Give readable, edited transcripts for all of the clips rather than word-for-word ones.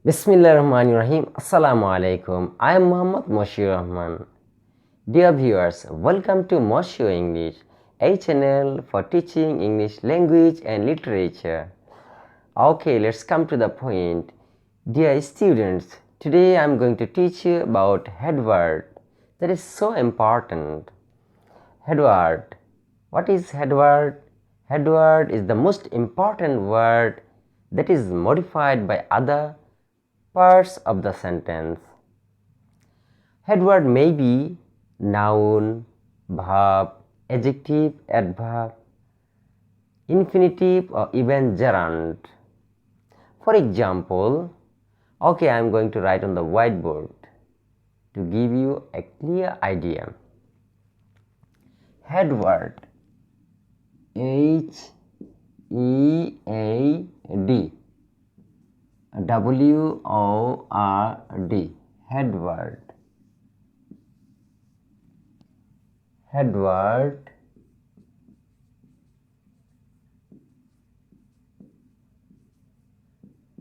Bismillahirrahmanirrahim. Assalamu alaikum. I am Muhammad Moshir Rahman. Dear viewers, welcome to Moshir English, a channel for teaching English language and literature. Okay, let's come to the point. Dear students, today I am going to teach you about headword. That is so important. Headword. What is headword? Headword is the most important word that is modified by other parts of the sentence. Headword may be noun, verb, adjective, adverb, infinitive, or even gerund. For example, okay, I am going to write on the whiteboard to give you a clear idea. Headword, H-E-A-D, W-O-R-D, headword. Headword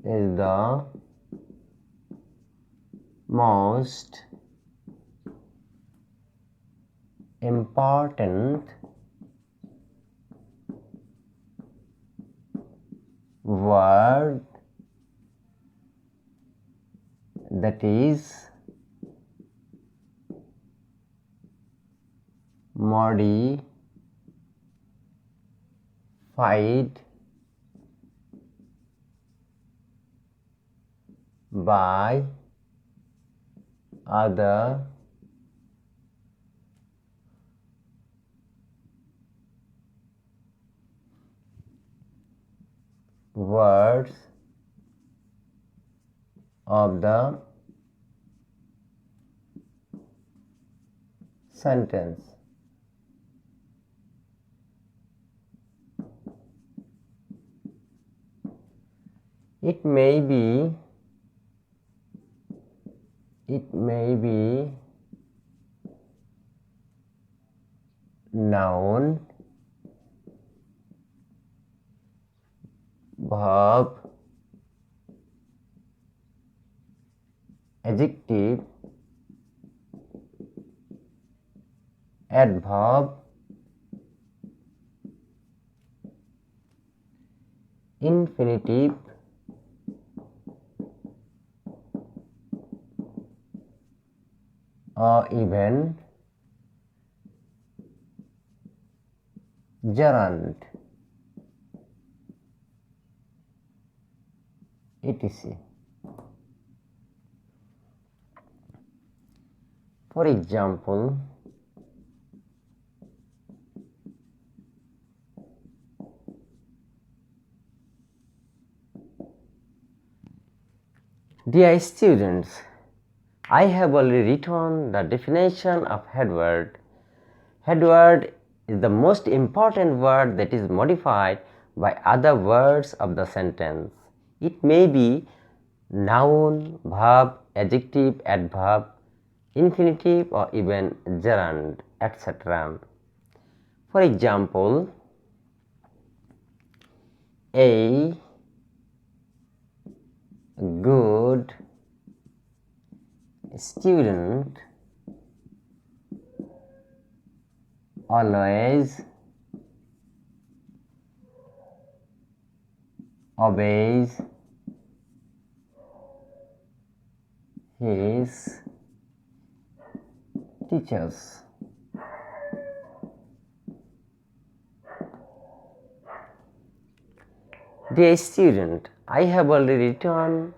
is the most important word that is modified by other words of the sentence. It may be noun, verb, adjective, adverb, infinitive, or even gerund, etc. For example, dear students, I have already written the definition of headword. Headword is the most important word that is modified by other words of the sentence. It may be noun, verb, adjective, adverb, infinitive, or even gerund, etc. For example, a good student always obeys his teachers. Dear student, I have already written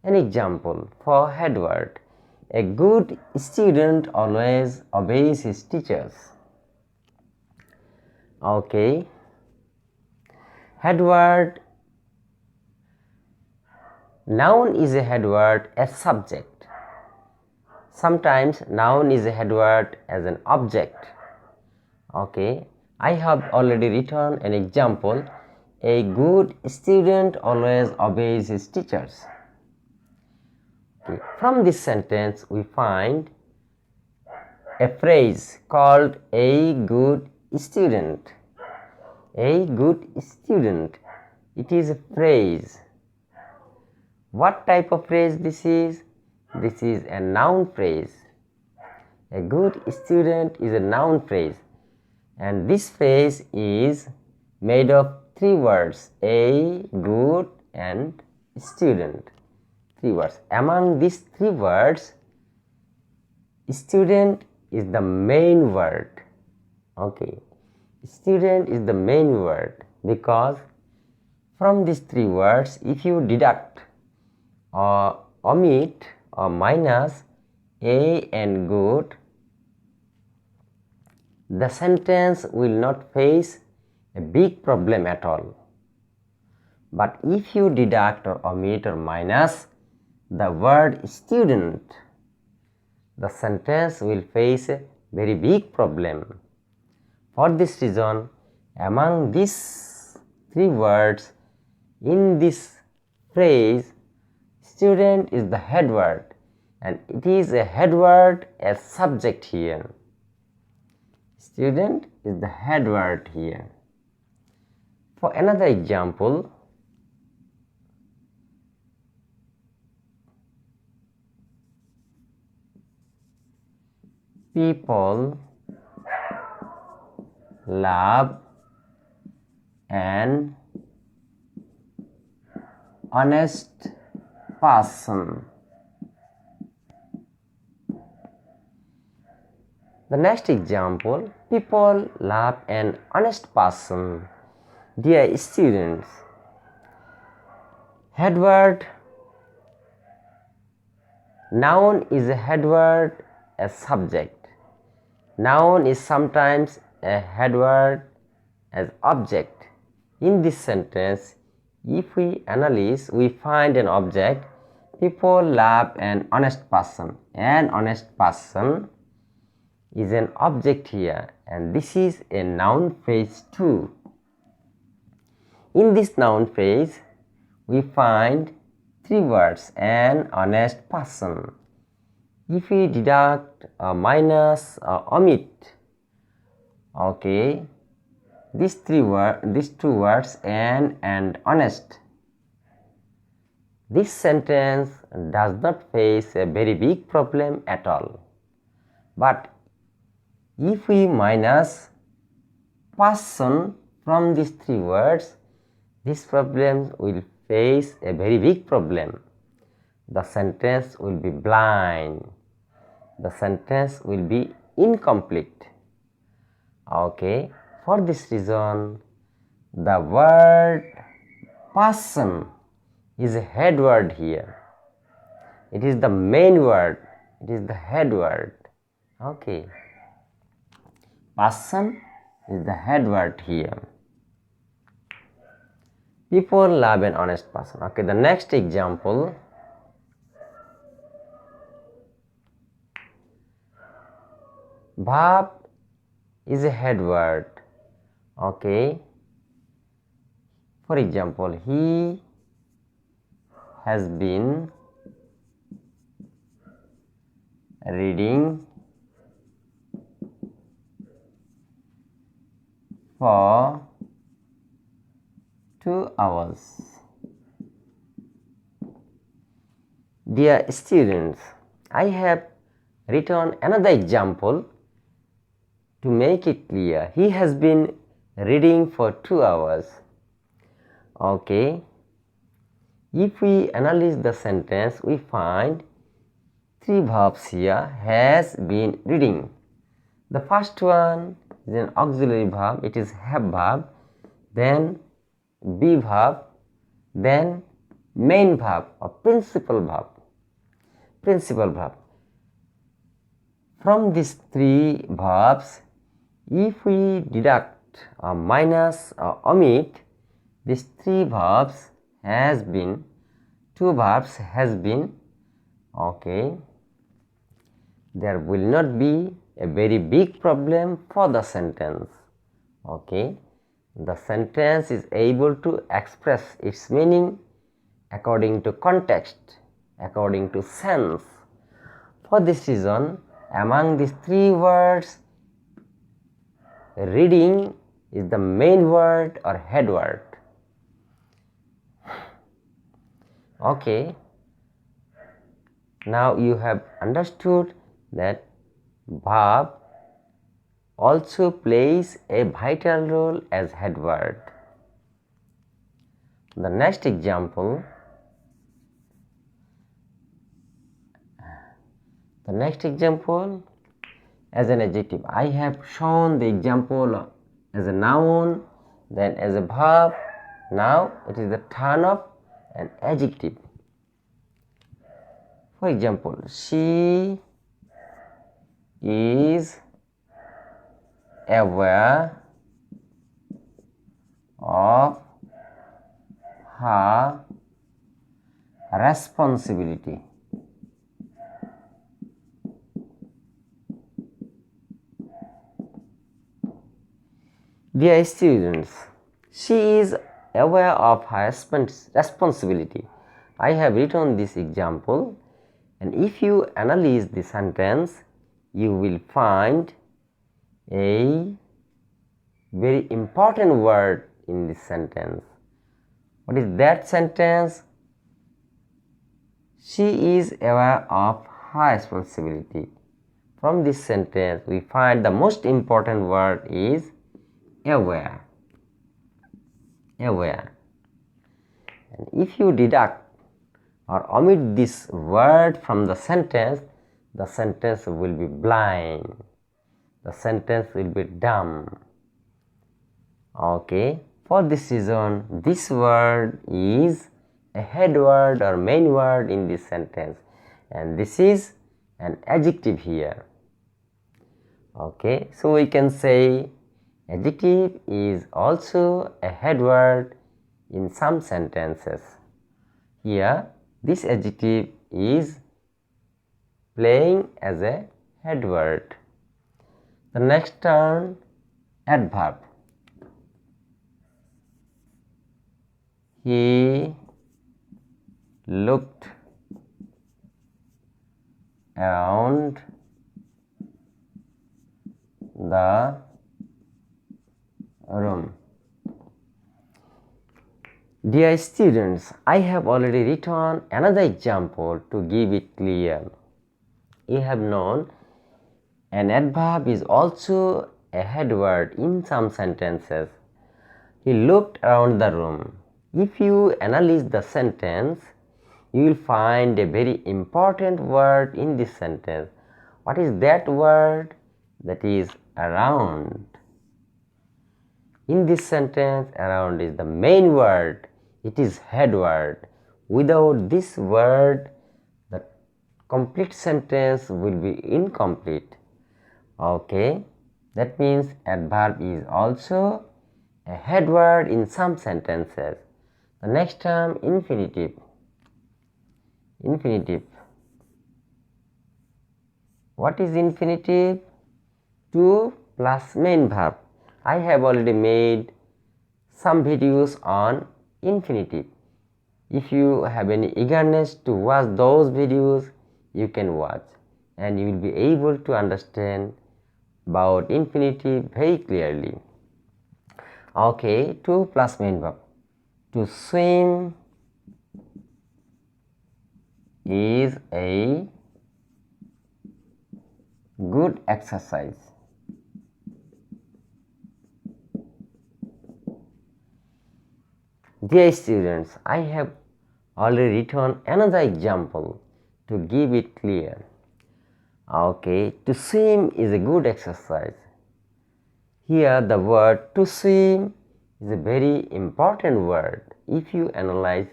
an example for headword. A good student always obeys his teachers. Okay. Headword. Noun is a headword as subject. Sometimes noun is a headword as an object. Okay. I have already written an example. A good student always obeys his teachers. Okay. From this sentence, we find a phrase called a good student. A good student. It is a phrase. What type of phrase this is? This is a noun phrase. A good student is a noun phrase, and this phrase is made of three words: a, good, and student. Three words. Among these three words, student is the main word. Okay, student is the main word because from these three words, if you deduct or omit or minus a and good, the sentence will not face a big problem at all. But if you deduct or omit or minus the word student, the sentence will face a very big problem. For this reason, among these three words in this phrase, student is the head word, and it is a head word as subject here. Student is the head word here. For another example, people love an honest person. The next example, people love an honest person. Dear students, head word, noun is a head word as subject. Noun is sometimes a head word as object. In this sentence, if we analyze, we find an object. People love an honest person. An honest person is an object here, and this is a noun phrase too. In this noun phrase, we find three words: an honest person. If we deduct, minus, omit, okay, these two words, an and honest, this sentence does not face a very big problem at all. But if we minus person from these three words, this problem will face a very big problem. The sentence will be blind. The sentence will be incomplete. Okay, for this reason, the word person is a head word here. It is the main word. It is the head word. Okay. Person is the head word here. People love an honest person. Okay, the next example. Verb is a head word. Okay. For example, he has been reading for 2 hours. Dear students, I have written another example to make it clear. He has been reading for 2 hours. Okay. If we analyze the sentence, we find three verbs here: has been reading. The first one is an auxiliary verb, it is have verb, then be verb, then main verb or principal verb. Principal verb. From these three verbs, if we deduct or minus or omit these three verbs, has been, two verbs has been, okay, there will not be a very big problem for the sentence. Okay, the sentence is able to express its meaning according to context, according to sense. For this reason, among these three words, reading is the main word or head word. Okay, Now you have understood that verb also plays a vital role as head word. The next example, as an adjective. I have shown the example as a noun, then as a verb. Now it is the turn of an adjective. For example, she is aware of her responsibility. Dear students, she is aware of her responsibility. I have written this example, and if you analyze the sentence, you will find a very important word in this sentence. What is that sentence? She is aware of her responsibility. From this sentence, we find the most important word is aware. Aware. And if you deduct or omit this word from the sentence will be blind. The sentence will be dumb. Okay. For this reason, this word is a head word or main word in this sentence, and this is an adjective here. Okay. So we can say adjective is also a head word in some sentences. Here, this adjective is playing as a head word. The next term, adverb. He looked around the room. Dear students, I have already written another example to give it clear. You have known an adverb is also a head word in some sentences. He looked around the room. If you analyze the sentence, you will find a very important word in this sentence. What is that word? That is around. In this sentence, around is the main word. It is head word. Without this word, the complete sentence will be incomplete. Okay, that means adverb is also a head word in some sentences. The next term, infinitive. Infinitive. What is infinitive? To plus main verb. I have already made some videos on infinitive. If you have any eagerness to watch those videos, you can watch, and you will be able to understand about infinitive very clearly. Okay, to plus main verb. To swim is a good exercise. Dear students, I have already written another example to give it clear. Okay, to swim is a good exercise. Here the word to swim is a very important word. If you analyze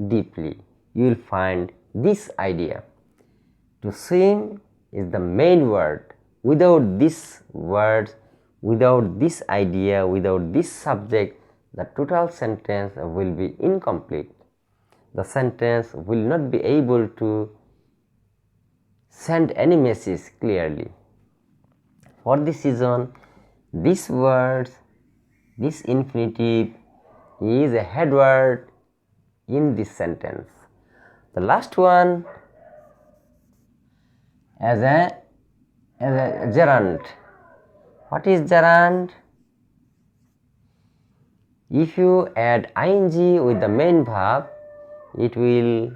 deeply, you will find this idea. To swim is the main word. Without this word, without this idea, without this subject, the total sentence will be incomplete. The sentence will not be able to send any message clearly. For this reason, this word, this infinitive is a head word in this sentence. The last one, as a gerund. What is gerund? If you add ing with the main verb, it will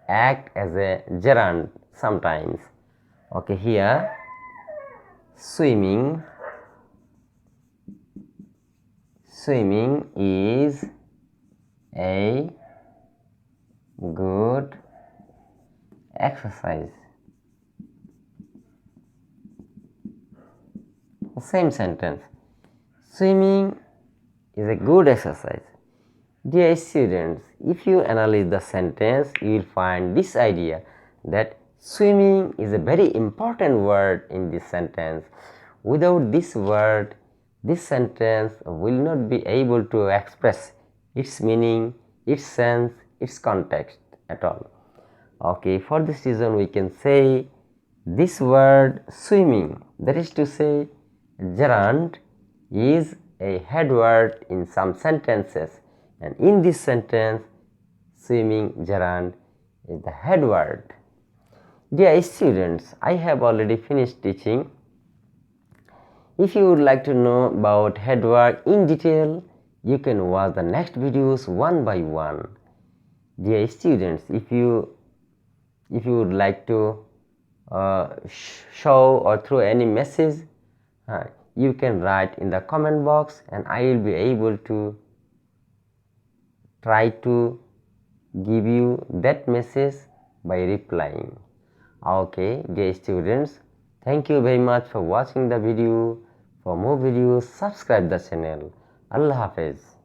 act as a gerund sometimes. Okay, here swimming is a good exercise. Same sentence. Swimming is a good exercise. Dear students, if you analyze the sentence, you will find this idea that swimming is a very important word in this sentence. Without this word, this sentence will not be able to express its meaning, its sense, its context at all. Okay, for this reason we can say this word swimming, that is to say gerund, is a head word in some sentences, and in this sentence swimming gerund is the head word. Dear students, I have already finished teaching. If you would like to know about Headword in detail, you can watch the next videos one by one. Dear students, if you would like to show or throw any message, you can write in the comment box and I will be able to try to give you that message by replying. Okay, dear students, thank you very much for watching the video. For more videos, subscribe the channel. Allah Hafiz.